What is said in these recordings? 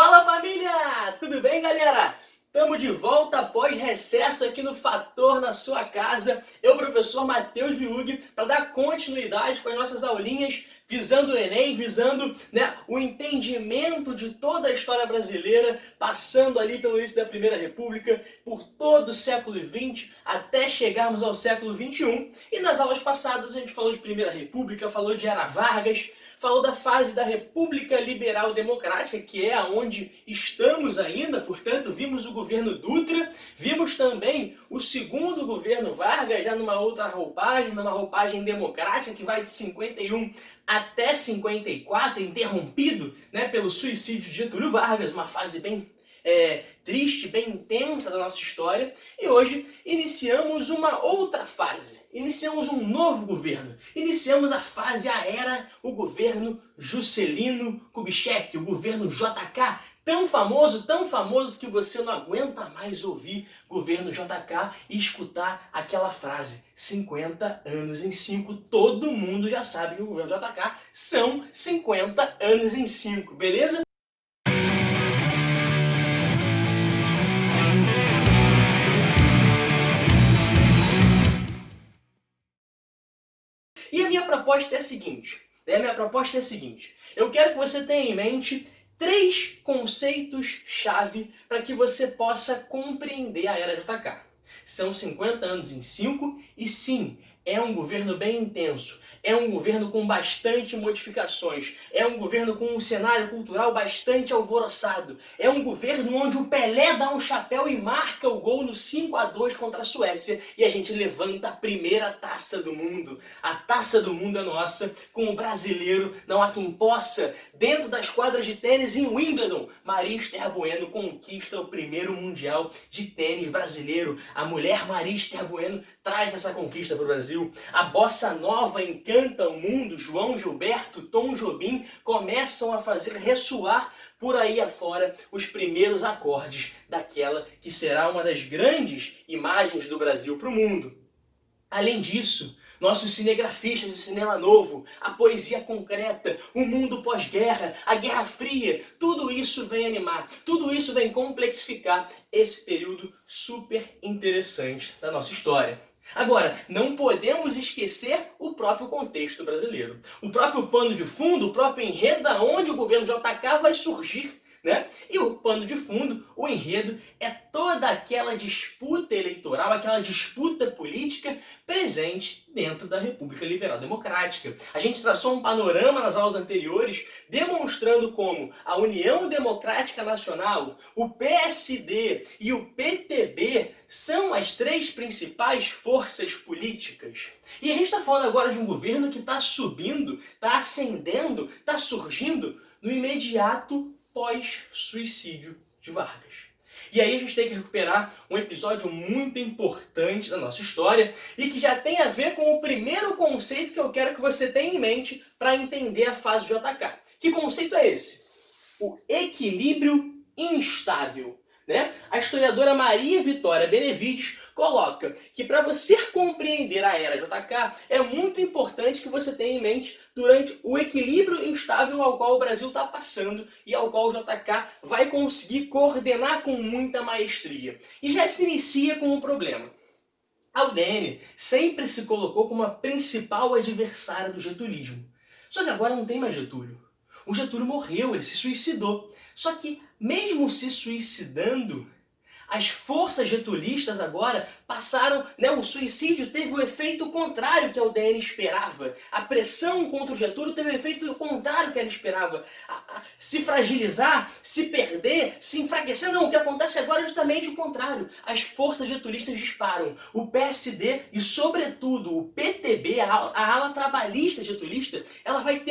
Fala família! Tudo bem, galera? Estamos de volta após recesso aqui no Fator na sua casa. Eu, professor Matheus Viug, para dar continuidade com as nossas aulinhas, visando o Enem, visando o entendimento de toda a história brasileira, passando ali pelo início da Primeira República, por todo o século XX, até chegarmos ao século XXI. E nas aulas passadas a gente falou de Primeira República, falou de Era Vargas, falou da fase da República Liberal Democrática, que é onde estamos ainda, portanto, vimos o governo Dutra, vimos também o segundo governo Vargas, já numa outra roupagem, numa roupagem democrática, que vai de 51 até 54, interrompido pelo suicídio de Getúlio Vargas, uma fase bem triste, bem intensa da nossa história. E hoje iniciamos uma outra fase, iniciamos um novo governo, iniciamos a fase, o governo Juscelino Kubitschek, o governo JK, tão famoso que você não aguenta mais ouvir governo JK e escutar aquela frase, 50 anos em 5, todo mundo já sabe que o governo JK são 50 anos em 5, beleza? E a minha proposta é a seguinte, eu quero que você tenha em mente 3 conceitos-chave para que você possa compreender a Era JK. São 50 anos em 5 e sim, é um governo bem intenso, é um governo com bastante modificações, é um governo com um cenário cultural bastante alvoroçado, é um governo onde o Pelé dá um chapéu e marca o gol no 5-2 contra a Suécia e a gente levanta a primeira taça do mundo. A taça do mundo é nossa, com o brasileiro, não há quem possa. Dentro das quadras de tênis em Wimbledon, Maria Esther Bueno conquista o primeiro mundial de tênis brasileiro. A mulher Maria Esther Bueno traz essa conquista para o Brasil. A bossa nova encanta o mundo. João Gilberto, Tom Jobim começam a fazer ressoar por aí afora os primeiros acordes daquela que será uma das grandes imagens do Brasil para o mundo. Além disso, nossos cinegrafistas do cinema novo, a poesia concreta, o mundo pós-guerra, a Guerra Fria, tudo isso vem animar, tudo isso vem complexificar esse período super interessante da nossa história. Agora, não podemos esquecer o próprio contexto brasileiro. O próprio pano de fundo, o próprio enredo da onde o governo JK vai surgir. E o pano de fundo, o enredo, é toda aquela disputa eleitoral, aquela disputa política presente dentro da República Liberal Democrática. A gente traçou um panorama nas aulas anteriores, demonstrando como a União Democrática Nacional, o PSD e o PTB são as 3 principais forças políticas. E a gente está falando agora de um governo que está subindo, está ascendendo, está surgindo no imediato pós-suicídio de Vargas. E aí a gente tem que recuperar um episódio muito importante da nossa história e que já tem a ver com o primeiro conceito que eu quero que você tenha em mente para entender a fase JK. Que conceito é esse? O equilíbrio instável. A historiadora Maria Vitória Benevides coloca que para você compreender a Era JK é muito importante que você tenha em mente durante o equilíbrio instável ao qual o Brasil está passando e ao qual o JK vai conseguir coordenar com muita maestria. E já se inicia com um problema. A UDN sempre se colocou como a principal adversária do getulismo. Só que agora não tem mais Getúlio. O Getúlio morreu, ele se suicidou. Só que, mesmo se suicidando, as forças getulistas agora passaram, o suicídio teve o efeito contrário que a UDN esperava. A pressão contra o Getúlio teve o efeito contrário que ela esperava. Se fragilizar, se perder, se enfraquecer. Não, o que acontece agora é justamente o contrário. As forças getulistas disparam. O PSD e, sobretudo, o PTB, a ala trabalhista getulista, ela vai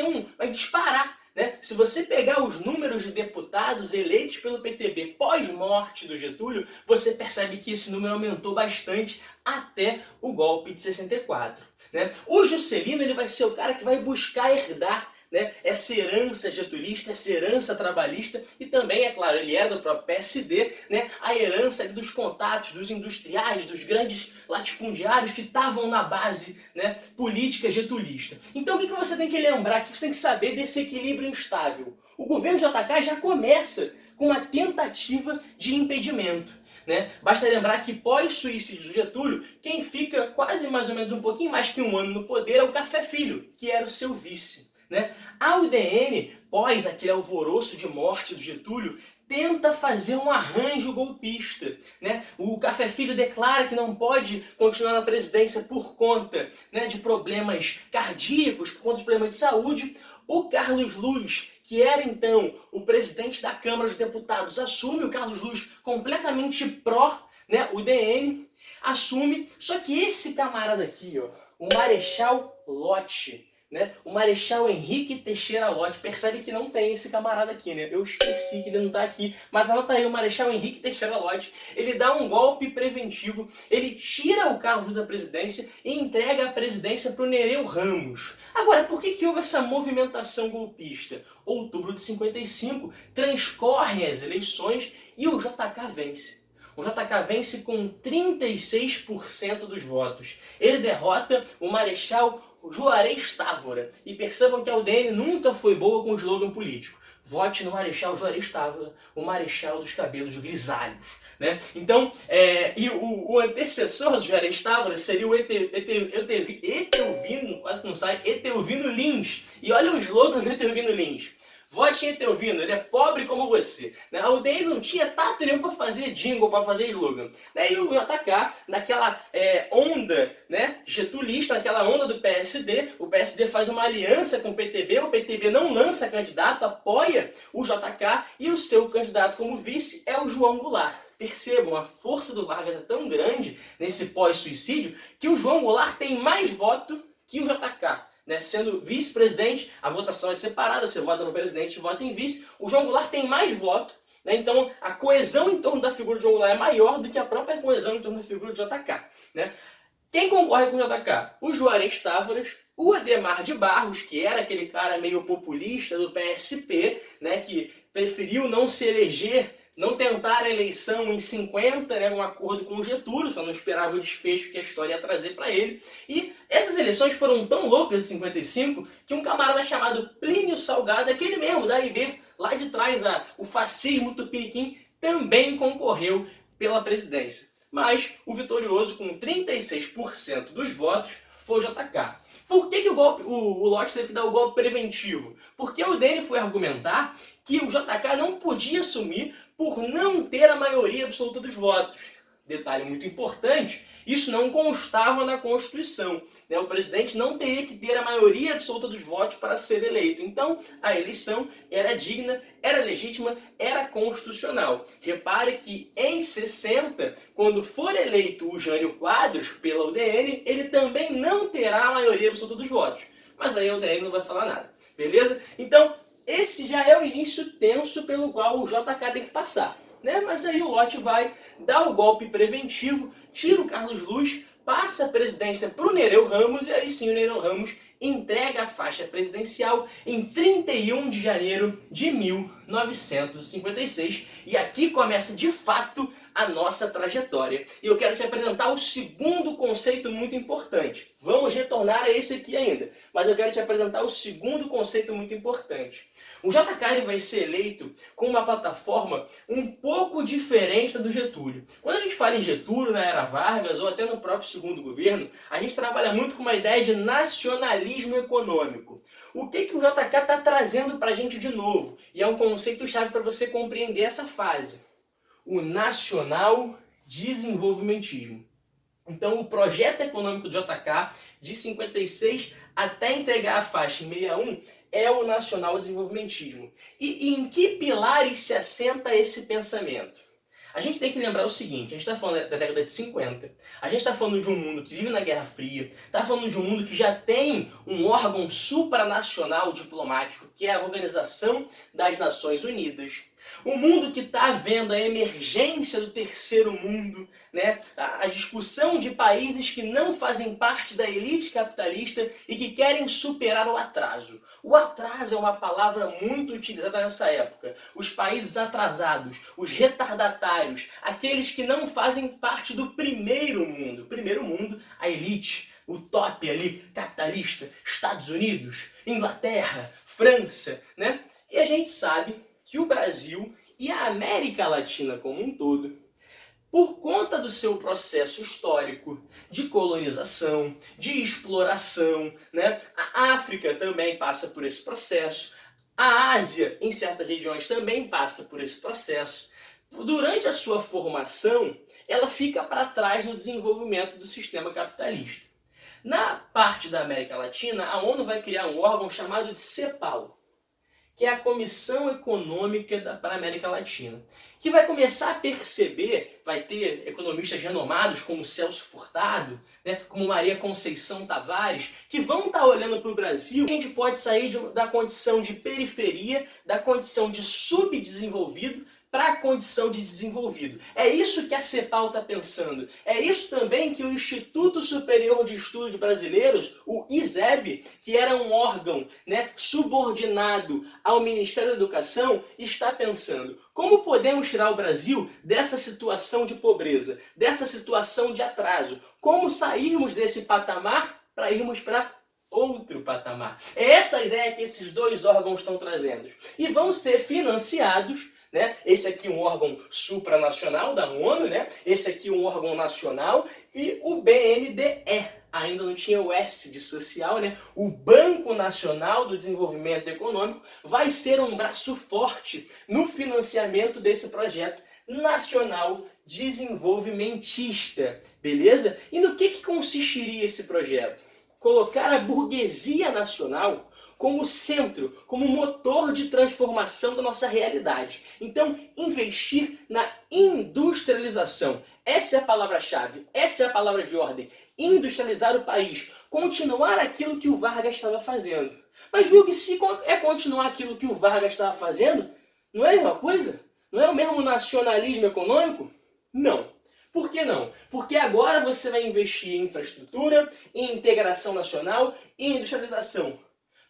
disparar. Se você pegar os números de deputados eleitos pelo PTB pós-morte do Getúlio, você percebe que esse número aumentou bastante até o golpe de 64. O Juscelino ele vai ser o cara que vai buscar herdar essa herança getulista, essa herança trabalhista e também, é claro, ele era do próprio PSD, a herança dos contatos, dos industriais, dos grandes latifundiários que estavam na base política getulista. Então o que você tem que lembrar, o que você tem que saber desse equilíbrio instável? O governo JK já começa com uma tentativa de impedimento. Né? Basta lembrar que pós-suicídio do Getúlio, quem fica quase mais ou menos um pouquinho mais que um ano no poder é o Café Filho, que era o seu vice. Né? A UDN, pós aquele alvoroço de morte do Getúlio, tenta fazer um arranjo golpista. Né? O Café Filho declara que não pode continuar na presidência por conta, né, de problemas cardíacos, por conta de problemas de saúde. O Carlos Luz, que era então o presidente da Câmara dos Deputados, assume. O Carlos Luz, completamente pró, né, UDN, assume. Só que esse camarada aqui, ó, o Marechal Lott, né, o Marechal Henrique Teixeira Lott, percebe que não tem esse camarada aqui, né? Eu esqueci que ele não tá aqui, mas anota aí, o Marechal Henrique Teixeira Lott, ele dá um golpe preventivo, ele tira o Carlos da presidência e entrega a presidência para o Nereu Ramos. Agora, por que houve essa movimentação golpista? Outubro de 55, transcorrem as eleições e o JK vence. O JK vence com 36% dos votos. Ele derrota o Marechal Juarez Távora. E percebam que a UDN nunca foi boa com o slogan político. Vote no Marechal Juarez Távora, o Marechal dos Cabelos Grisalhos. Né? Então, o antecessor do Juarez Távora seria o Etelvino, quase que não sai, Etelvino Lins. E olha o slogan do Etelvino Lins. Vote em Etelvino, ele é pobre como você. Né? A UDN não tinha tato nenhum para fazer jingle, para fazer slogan. Né? E o JK, naquela onda, né, getulista, naquela onda do PSD, o PSD faz uma aliança com o PTB não lança candidato, apoia o JK e o seu candidato como vice é o João Goulart. Percebam, a força do Vargas é tão grande nesse pós-suicídio que o João Goulart tem mais voto que o JK. Né, sendo vice-presidente, a votação é separada, você vota no presidente e vota em vice. O João Goulart tem mais voto, né, então a coesão em torno da figura de João Goulart é maior do que a própria coesão em torno da figura de JK. Né? Quem concorre com o JK? O Juarez Távoras, o Adhemar de Barros, que era aquele cara meio populista do PSP, né, que preferiu não se eleger, não tentar a eleição em 50, né, um acordo com o Getúlio, só não esperava o desfecho que a história ia trazer para ele. E essas eleições foram tão loucas em 55 que um camarada chamado Plínio Salgado, aquele mesmo da IB, lá de trás, o fascismo tupiniquim, também concorreu pela presidência. Mas o vitorioso, com 36% dos votos, foi o JK. Por que o Lott teve que dar o golpe preventivo? Porque o UDN foi argumentar que o JK não podia assumir por não ter a maioria absoluta dos votos. Detalhe muito importante, isso não constava na Constituição. Né? O presidente não teria que ter a maioria absoluta dos votos para ser eleito. Então, a eleição era digna, era legítima, era constitucional. Repare que em 60, quando for eleito o Jânio Quadros pela UDN, ele também não terá a maioria absoluta dos votos. Mas aí a UDN não vai falar nada. Beleza? Então, esse já é o início tenso pelo qual o JK tem que passar. Né? Mas aí o Lott vai dar o golpe preventivo, tira o Carlos Luz, passa a presidência para o Nereu Ramos e aí sim o Nereu Ramos entrega a faixa presidencial em 31 de janeiro de 1956. E aqui começa de fato a nossa trajetória. E eu quero te apresentar o segundo conceito muito importante. Vamos retornar a esse aqui ainda, mas eu quero te apresentar o segundo conceito muito importante. O JK vai ser eleito com uma plataforma um pouco diferente da do Getúlio. Quando a gente fala em Getúlio, na era Vargas, ou até no próprio segundo governo, a gente trabalha muito com uma ideia de nacionalismo econômico. O que o JK está trazendo para a gente de novo? E é um conceito-chave para você compreender essa fase. O nacional desenvolvimentismo. Então, o projeto econômico do JK, de 56 até entregar a faixa em 61, é o nacional desenvolvimentismo. E em que pilares se assenta esse pensamento? A gente tem que lembrar o seguinte, a gente está falando da década de 50, a gente está falando de um mundo que vive na Guerra Fria, está falando de um mundo que já tem um órgão supranacional diplomático, que é a Organização das Nações Unidas. Um mundo que está vendo a emergência do terceiro mundo, né? A discussão de países que não fazem parte da elite capitalista e que querem superar o atraso. O atraso é uma palavra muito utilizada nessa época. Os países atrasados, os retardatários, aqueles que não fazem parte do primeiro mundo. Primeiro mundo, a elite, o top ali, capitalista, Estados Unidos, Inglaterra, França, né? E a gente sabe que o Brasil E a América Latina como um todo, por conta do seu processo histórico de colonização, de exploração, né? A África também passa por esse processo, a Ásia, em certas regiões, também passa por esse processo. Durante a sua formação, ela fica para trás no desenvolvimento do sistema capitalista. Na parte da América Latina, a ONU vai criar um órgão chamado de CEPAL, que é a Comissão Econômica para a América Latina, que vai começar a perceber, vai ter economistas renomados como Celso Furtado, né, como Maria Conceição Tavares, que vão estar olhando para o Brasil. A gente pode sair da condição de periferia, da condição de subdesenvolvido, para a condição de desenvolvido. É isso que a CEPAL está pensando. É isso também que o Instituto Superior de Estudos Brasileiros, o ISEB, que era um órgão, né, subordinado ao Ministério da Educação, está pensando. Como podemos tirar o Brasil dessa situação de pobreza, dessa situação de atraso? Como sairmos desse patamar para irmos para outro patamar? É essa a ideia que esses dois órgãos estão trazendo. E vão ser financiados, né? Esse aqui é um órgão supranacional da ONU, né? Esse aqui é um órgão nacional, e o BNDE, ainda não tinha o S de social, né? O Banco Nacional do Desenvolvimento Econômico vai ser um braço forte no financiamento desse projeto nacional desenvolvimentista, beleza? E no que consistiria esse projeto? Colocar a burguesia nacional como centro, como motor de transformação da nossa realidade. Então, investir na industrialização. Essa é a palavra-chave, essa é a palavra de ordem. Industrializar o país, continuar aquilo que o Vargas estava fazendo. Mas viu que se é continuar aquilo que o Vargas estava fazendo, não é a mesma coisa? Não é o mesmo nacionalismo econômico? Não. Por que não? Porque agora você vai investir em infraestrutura, em integração nacional e industrialização.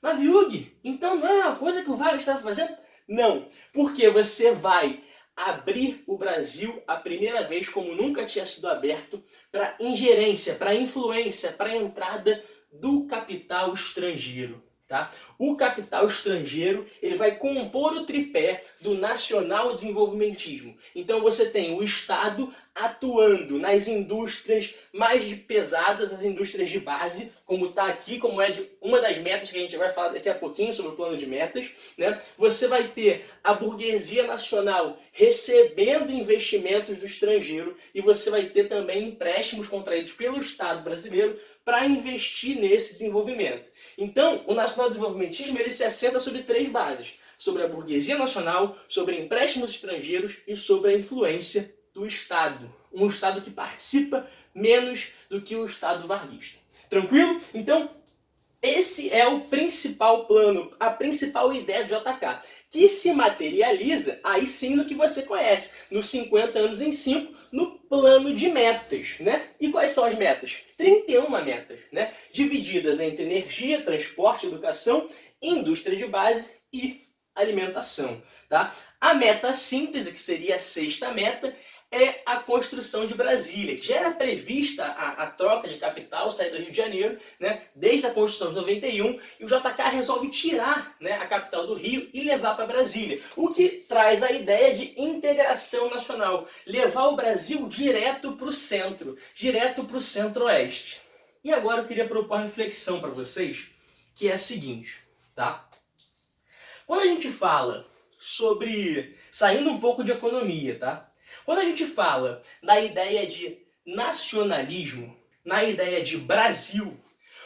Mas, Viug, então não é uma coisa que o Vargas estava fazendo? Não, porque você vai abrir o Brasil a primeira vez, como nunca tinha sido aberto, para ingerência, para influência, para entrada do capital estrangeiro. Tá? O capital estrangeiro, ele vai compor o tripé do nacional desenvolvimentismo. Então você tem o Estado atuando nas indústrias mais pesadas, as indústrias de base, como está aqui, como é uma das metas que a gente vai falar daqui a pouquinho sobre o plano de metas, né? Você vai ter a burguesia nacional recebendo investimentos do estrangeiro, e você vai ter também empréstimos contraídos pelo Estado brasileiro para investir nesse desenvolvimento. Então, o nacional-desenvolvimentismo ele se assenta sobre três bases: sobre a burguesia nacional, sobre empréstimos estrangeiros e sobre a influência do Estado. Um Estado que participa menos do que o Estado varguista. Tranquilo? Então, esse é o principal plano, a principal ideia do JK, que se materializa, aí sim, no que você conhece, nos 50 anos em 5, no plano de metas, né? E quais são as metas? 31 metas, né? Divididas entre energia, transporte, educação, indústria de base e alimentação, tá? A meta síntese, que seria a sexta meta, é a construção de Brasília, que já era prevista a troca de capital, sair do Rio de Janeiro, né, desde a Constituição de 91, e o JK resolve tirar, né, a capital do Rio e levar para Brasília, o que traz a ideia de integração nacional, levar o Brasil direto para o centro, direto para o centro-oeste. E agora eu queria propor uma reflexão para vocês, que é a seguinte, tá? Quando a gente fala sobre, saindo um pouco de economia, tá? Quando a gente fala na ideia de nacionalismo, na ideia de Brasil,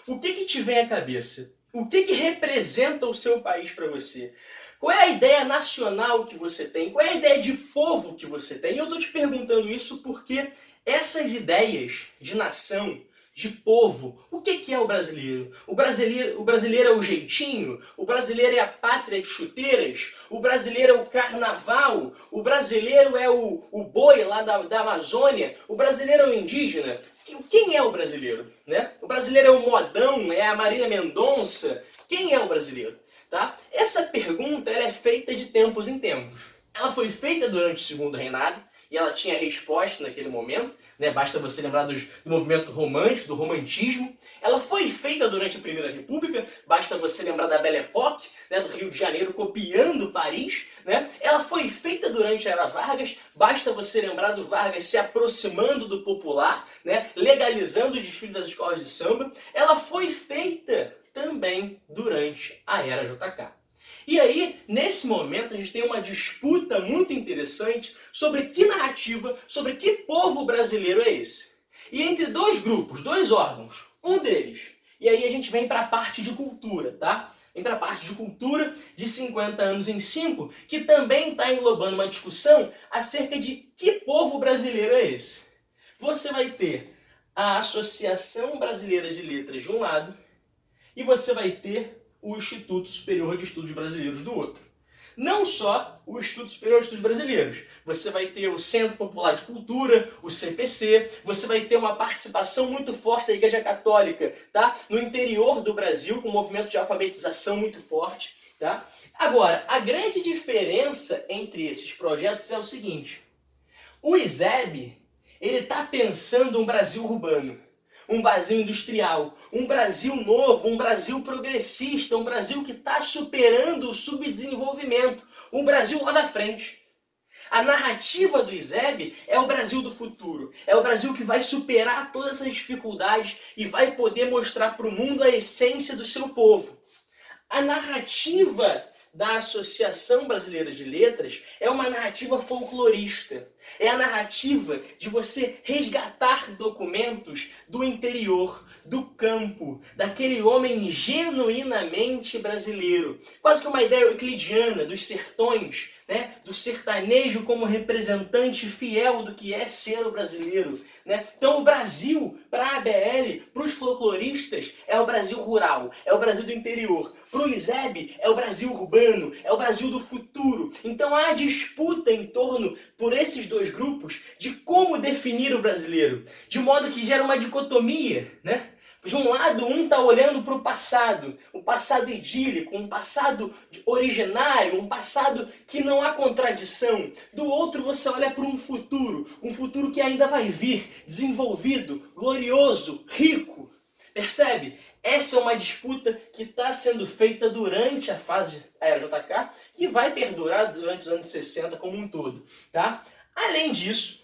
o que te vem à cabeça? O que representa o seu país para você? Qual é a ideia nacional que você tem? Qual é a ideia de povo que você tem? Eu estou te perguntando isso porque essas ideias de nação, de povo, o que é o brasileiro? O brasileiro é o jeitinho? O brasileiro é a pátria de chuteiras? O brasileiro é o carnaval? O brasileiro é o boi lá da Amazônia? O brasileiro é o indígena? Quem é o brasileiro? Né? O brasileiro é o modão? É a Marília Mendonça? Quem é o brasileiro? Tá? Essa pergunta ela é feita de tempos em tempos. Ela foi feita durante o Segundo Reinado e ela tinha resposta naquele momento, né? Basta você lembrar do movimento romântico, do romantismo. Ela foi feita durante a Primeira República, basta você lembrar da Belle Époque, né? Do Rio de Janeiro copiando Paris, né? Ela foi feita durante a Era Vargas, basta você lembrar do Vargas se aproximando do popular, né? Legalizando o desfile das escolas de samba. Ela foi feita também durante a Era JK. E aí, nesse momento, a gente tem uma disputa muito interessante sobre que narrativa, sobre que povo brasileiro é esse. E entre dois grupos, dois órgãos, um deles. E aí a gente vem para a parte de cultura, tá? Vem para a parte de cultura de 50 anos em 5, que também está englobando uma discussão acerca de que povo brasileiro é esse. Você vai ter a Associação Brasileira de Letras de um lado e você vai ter o Instituto Superior de Estudos Brasileiros do outro. Não só o Instituto Superior de Estudos Brasileiros. Você vai ter o Centro Popular de Cultura, o CPC, você vai ter uma participação muito forte da Igreja Católica, tá? No interior do Brasil, com um movimento de alfabetização muito forte, tá? Agora, a grande diferença entre esses projetos é o seguinte. O ISEB, ele está pensando um Brasil urbano. Um Brasil industrial, um Brasil novo, um Brasil progressista, um Brasil que está superando o subdesenvolvimento, um Brasil lá da frente. A narrativa do ISEB é o Brasil do futuro, é o Brasil que vai superar todas essas dificuldades e vai poder mostrar para o mundo a essência do seu povo. A narrativa da Associação Brasileira de Letras é uma narrativa folclorista. É a narrativa de você resgatar documentos do interior, do campo, daquele homem genuinamente brasileiro. Quase que uma ideia euclidiana dos sertões, né? Do sertanejo como representante fiel do que é ser o brasileiro. Né? Então o Brasil, para a ABL, para os folcloristas, é o Brasil rural, é o Brasil do interior. Para o ISEB, é o Brasil urbano, é o Brasil do futuro. Então há disputa em torno, por esses dois grupos, de como definir o brasileiro. De modo que gera uma dicotomia, né? De um lado, um está olhando para o passado idílico, um passado originário, um passado que não há contradição. Do outro, você olha para um futuro que ainda vai vir, desenvolvido, glorioso, rico. Percebe? Essa é uma disputa que está sendo feita durante a fase Era JK e vai perdurar durante os anos 60 como um todo. Tá? Além disso,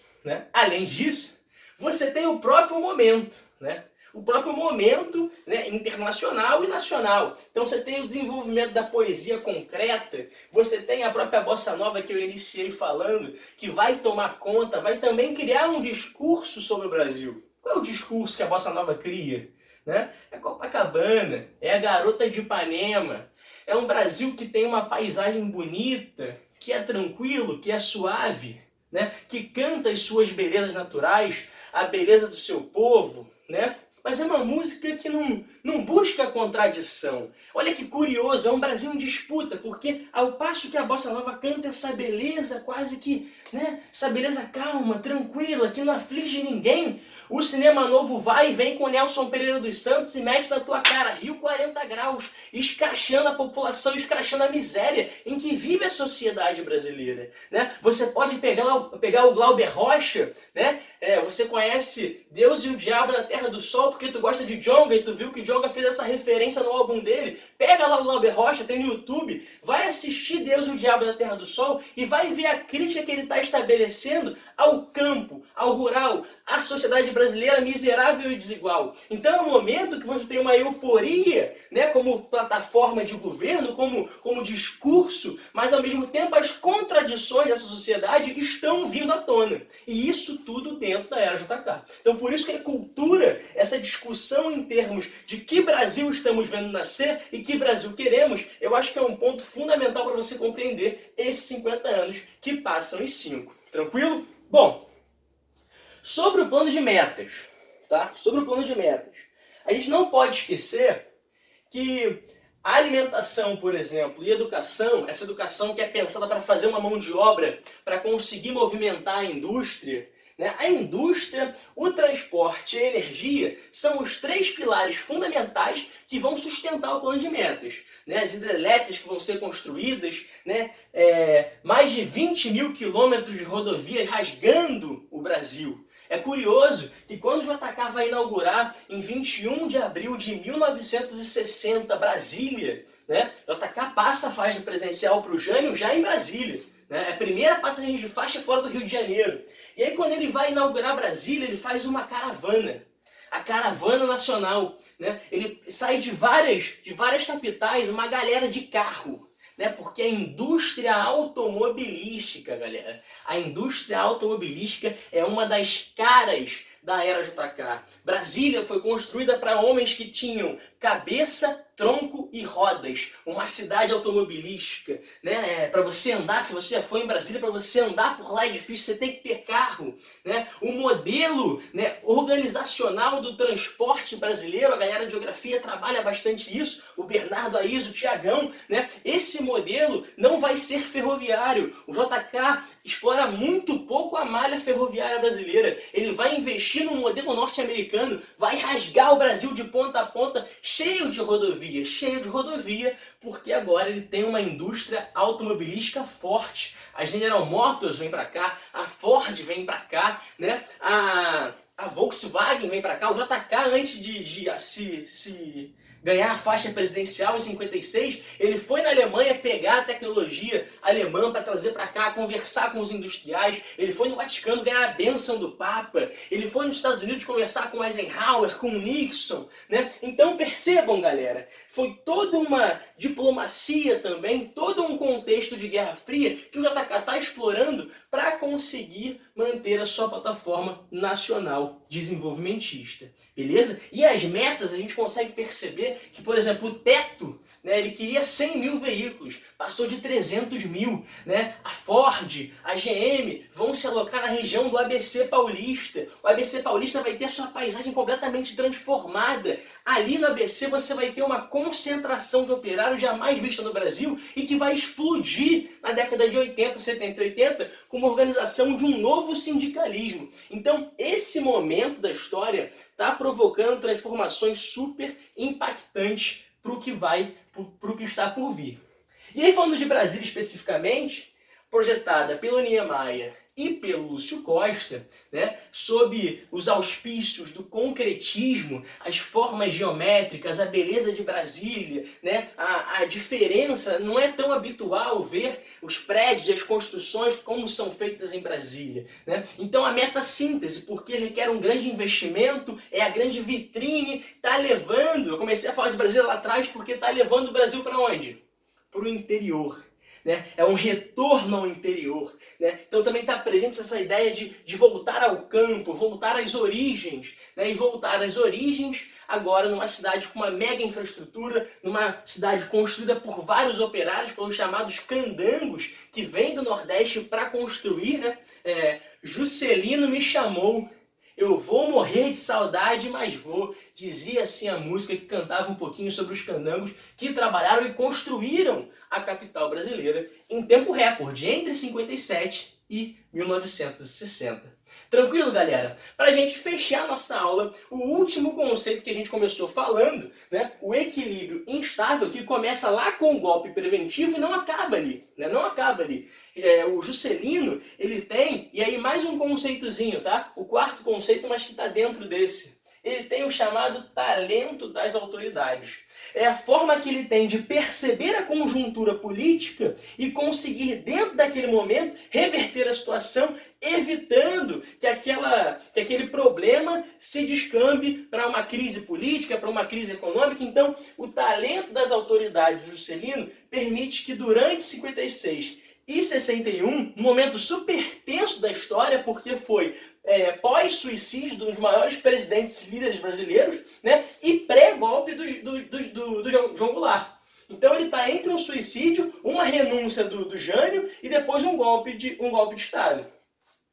você tem o próprio momento, né? O próprio momento, né, internacional e nacional. Então você tem o desenvolvimento da poesia concreta, você tem a própria bossa nova que eu iniciei falando, que vai tomar conta, vai também criar um discurso sobre o Brasil. Qual é o discurso que a bossa nova cria? Né? É Copacabana, é a Garota de Ipanema, é um Brasil que tem uma paisagem bonita, que é tranquilo, que é suave, né? Que canta as suas belezas naturais, a beleza do seu povo, né? Mas é uma música que não busca a contradição. Olha que curioso, é um Brasil em disputa, porque ao passo que a bossa nova canta essa beleza quase que, né, essa beleza calma, tranquila, que não aflige ninguém, o cinema novo vai e vem com Nelson Pereira dos Santos e mete na tua cara Rio 40 graus, escrachando a população, escrachando a miséria em que vive a sociedade brasileira. Né? Você pode pegar o Glauber Rocha, né? Você conhece Deus e o Diabo da Terra do Sol porque tu gosta de Djonga e tu viu que Djonga fez essa referência no álbum dele. Pega lá o Glauber Rocha, tem no YouTube, vai assistir Deus e o Diabo da Terra do Sol e vai ver a crítica que ele está estabelecendo ao campo, ao rural, à sociedade brasileira miserável e desigual. Então é um momento que você tem uma euforia, né, como plataforma de governo, como discurso, mas ao mesmo tempo as contradições dessa sociedade estão vindo à tona. E isso tudo dentro da Era JK. Então por isso que a cultura, essa discussão em termos de que Brasil estamos vendo nascer e que Brasil queremos, eu acho que é um ponto fundamental para você compreender esses 50 anos que passam em 5. Tranquilo? Bom, sobre o plano de metas, tá? Sobre o plano de metas. A gente não pode esquecer que a alimentação, por exemplo, e educação, essa educação que é pensada para fazer uma mão de obra, para conseguir movimentar a indústria, né? A indústria, o transporte e a energia são os três pilares fundamentais que vão sustentar o plano de metas, né? As hidrelétricas que vão ser construídas, né? Mais de 20 mil quilômetros de rodovias rasgando o Brasil. É curioso que quando o JK vai inaugurar em 21 de abril de 1960 Brasília, né? JK passa a faixa presidencial para o Jânio já em Brasília. É a primeira passagem de faixa fora do Rio de Janeiro. E aí quando ele vai inaugurar Brasília, ele faz uma caravana. A caravana nacional. Né? Ele sai de várias capitais, uma galera de carro. Né? Porque a indústria automobilística, galera, a indústria automobilística é uma das caras da era JK. Brasília foi construída para homens que tinham cabeça, tronco e rodas. Uma cidade automobilística, né? Para você andar, se você já foi em Brasília, para você andar por lá é difícil, você tem que ter carro, né? O modelo, né, organizacional do transporte brasileiro, a galera de geografia trabalha bastante isso, o Bernardo Aizo, o Tiagão, né? Esse modelo não vai ser ferroviário. O JK explora muito pouco a malha ferroviária brasileira. Ele vai investir no modelo norte-americano, vai rasgar o Brasil de ponta a ponta, cheio de rodovia, porque agora ele tem uma indústria automobilística forte. A General Motors vem para cá, a Ford vem para cá, né? A Volkswagen vem para cá. O JK, antes de se ganhar a faixa presidencial em 56, ele foi na Alemanha pegar a tecnologia alemã para trazer para cá, conversar com os industriais. Ele foi no Vaticano ganhar a bênção do Papa. Ele foi nos Estados Unidos conversar com Eisenhower, com Nixon, né? Então percebam, galera, foi toda uma diplomacia também, todo um contexto de Guerra Fria que o JK está explorando para conseguir manter a sua plataforma nacional desenvolvimentista, beleza? E as metas a gente consegue perceber que, por exemplo, o teto, né, ele queria 100 mil veículos, passou de 300 mil, né? A Ford, a GM vão se alocar na região do ABC Paulista. O ABC Paulista vai ter sua paisagem completamente transformada. Ali no ABC você vai ter uma concentração de operários jamais vista no Brasil e que vai explodir na década de 80, 70 e 80 com uma organização de um novo sindicalismo. Então, esse momento da história está provocando transformações super impactantes para o que está por vir. E aí, falando de Brasília especificamente, projetada pelo Niemeyer e pelo Lúcio Costa, né, sob os auspícios do concretismo, as formas geométricas, a beleza de Brasília, né, a diferença, não é tão habitual ver os prédios e as construções como são feitas em Brasília. Né? Então a meta-síntese, porque requer um grande investimento, é a grande vitrine, está levando, eu comecei a falar de Brasília lá atrás porque está levando o Brasil para onde? Para o interior. Né? É um retorno ao interior. Né? Então também está presente essa ideia de voltar ao campo, voltar às origens. Né? E voltar às origens agora numa cidade com uma mega infraestrutura, numa cidade construída por vários operários, pelos chamados candangos, que vêm do Nordeste para construir. Né? Juscelino me chamou, eu vou morrer de saudade, mas vou. Dizia assim a música que cantava um pouquinho sobre os candangos que trabalharam e construíram a capital brasileira em tempo recorde, entre 57 e 1960. Tranquilo, galera? Para a gente fechar nossa aula, o último conceito que a gente começou falando, né, o equilíbrio instável, que começa lá com o golpe preventivo e não acaba ali. Né, não acaba ali. O Juscelino, ele tem, e aí mais um conceitozinho, tá? O quarto conceito, mas que está dentro desse. Ele tem o chamado talento das autoridades. É a forma que ele tem de perceber a conjuntura política e conseguir, dentro daquele momento, reverter a situação, evitando que aquele problema se descambe para uma crise política, para uma crise econômica. Então, o talento das autoridades do Juscelino permite que durante 56 e 61, um momento super tenso da história, porque foi pós-suicídio de um dos maiores presidentes líderes brasileiros, né, e pré-golpe do João Goulart. Então ele está entre um suicídio, uma renúncia do Jânio e depois um golpe de Estado.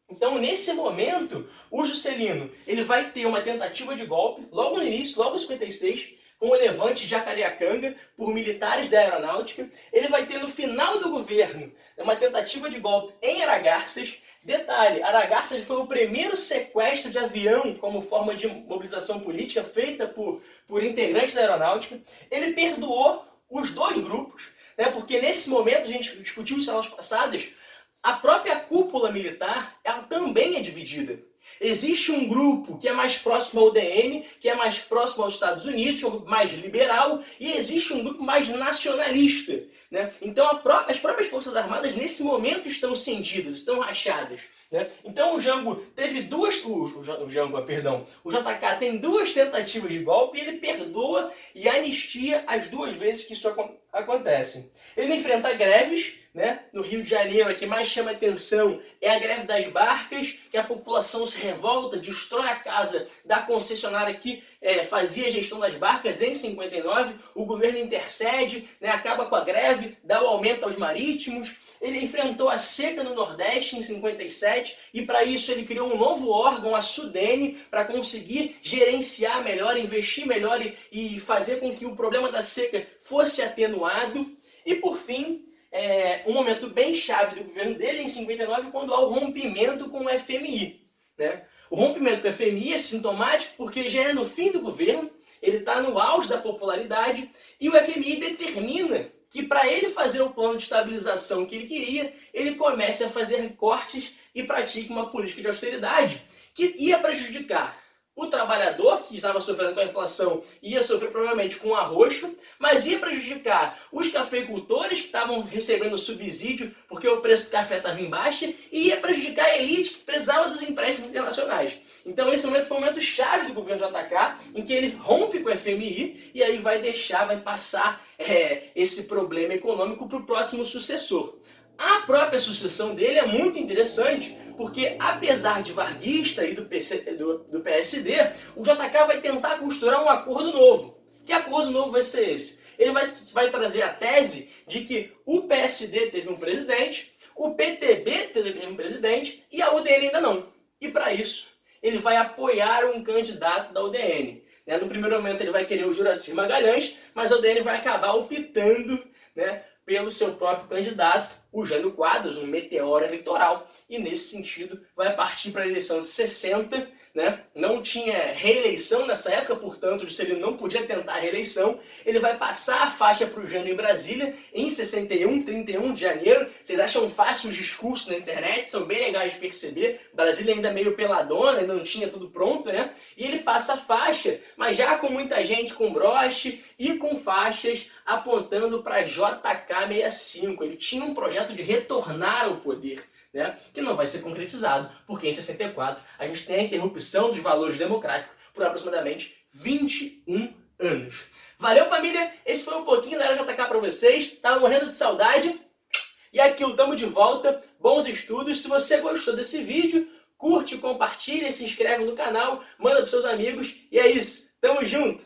Então, nesse momento, o Juscelino ele vai ter uma tentativa de golpe, logo no início, logo em 56, com o levante de Jacareacanga por militares da aeronáutica. Ele vai ter no final do governo uma tentativa de golpe em Aragarças. Detalhe, Aragarças foi o primeiro sequestro de avião como forma de mobilização política feita por integrantes da aeronáutica. Ele perdoou os dois grupos, né, porque nesse momento, a gente discutiu isso nas aulas passadas, a própria cúpula militar ela também é dividida. Existe um grupo que é mais próximo ao UDN, que é mais próximo aos Estados Unidos, um grupo mais liberal, e existe um grupo mais nacionalista, né? Então as próprias Forças Armadas nesse momento estão cindidas, estão rachadas, né? Então o JK tem duas tentativas de golpe e ele perdoa e anistia as duas vezes que isso acontece. Ele enfrenta greves, né? No Rio de Janeiro, a que mais chama atenção é a greve das barcas, que a população se revolta, destrói a casa da concessionária que fazia a gestão das barcas em 59, o governo intercede, né? Acaba com a greve, dá o aumento aos marítimos. Ele enfrentou a seca no Nordeste em 57 e para isso ele criou um novo órgão, a Sudene, para conseguir gerenciar melhor, investir melhor e fazer com que o problema da seca fosse atenuado. E por fim, um momento bem chave do governo dele em 59, quando há o rompimento com o FMI, né? O rompimento com o FMI é sintomático porque já é no fim do governo, ele está no auge da popularidade e o FMI determina que para ele fazer o plano de estabilização que ele queria, ele comece a fazer cortes e pratique uma política de austeridade que ia prejudicar o trabalhador, que estava sofrendo com a inflação, ia sofrer provavelmente com arroxo, mas ia prejudicar os cafeicultores que estavam recebendo subsídio porque o preço do café estava em baixa, e ia prejudicar a elite que precisava dos empréstimos internacionais. Então esse momento foi um momento chave do governo JK, em que ele rompe com o FMI e aí vai passar esse problema econômico para o próximo sucessor. A própria sucessão dele é muito interessante, porque apesar de varguista e do PSD, o JK vai tentar costurar um acordo novo. Que acordo novo vai ser esse? Ele vai trazer a tese de que o PSD teve um presidente, o PTB teve um presidente e a UDN ainda não. E para isso, ele vai apoiar um candidato da UDN. No primeiro momento ele vai querer o Juracir Magalhães, mas a UDN vai acabar optando, né, pelo seu próprio candidato, o Jânio Quadros, um meteoro eleitoral, e nesse sentido vai partir para a eleição de 60, né? Não tinha reeleição nessa época, portanto, ele não podia tentar a reeleição. Ele vai passar a faixa para o Jânio em Brasília em 61, 31 de janeiro. Vocês acham fácil os discursos na internet, são bem legais de perceber. Brasília ainda meio peladona, ainda não tinha tudo pronto, né? E ele passa a faixa, mas já com muita gente com broche e com faixas apontando para JK65. Ele tinha um projeto de retornar ao poder, né, que não vai ser concretizado, porque em 64 a gente tem a interrupção dos valores democráticos por aproximadamente 21 anos. Valeu, família! Esse foi um pouquinho da Era JK para vocês. Tava morrendo de saudade. E aquilo, tamo de volta. Bons estudos. Se você gostou desse vídeo, curte, compartilha, se inscreve no canal, manda pros seus amigos. E é isso. Tamo junto!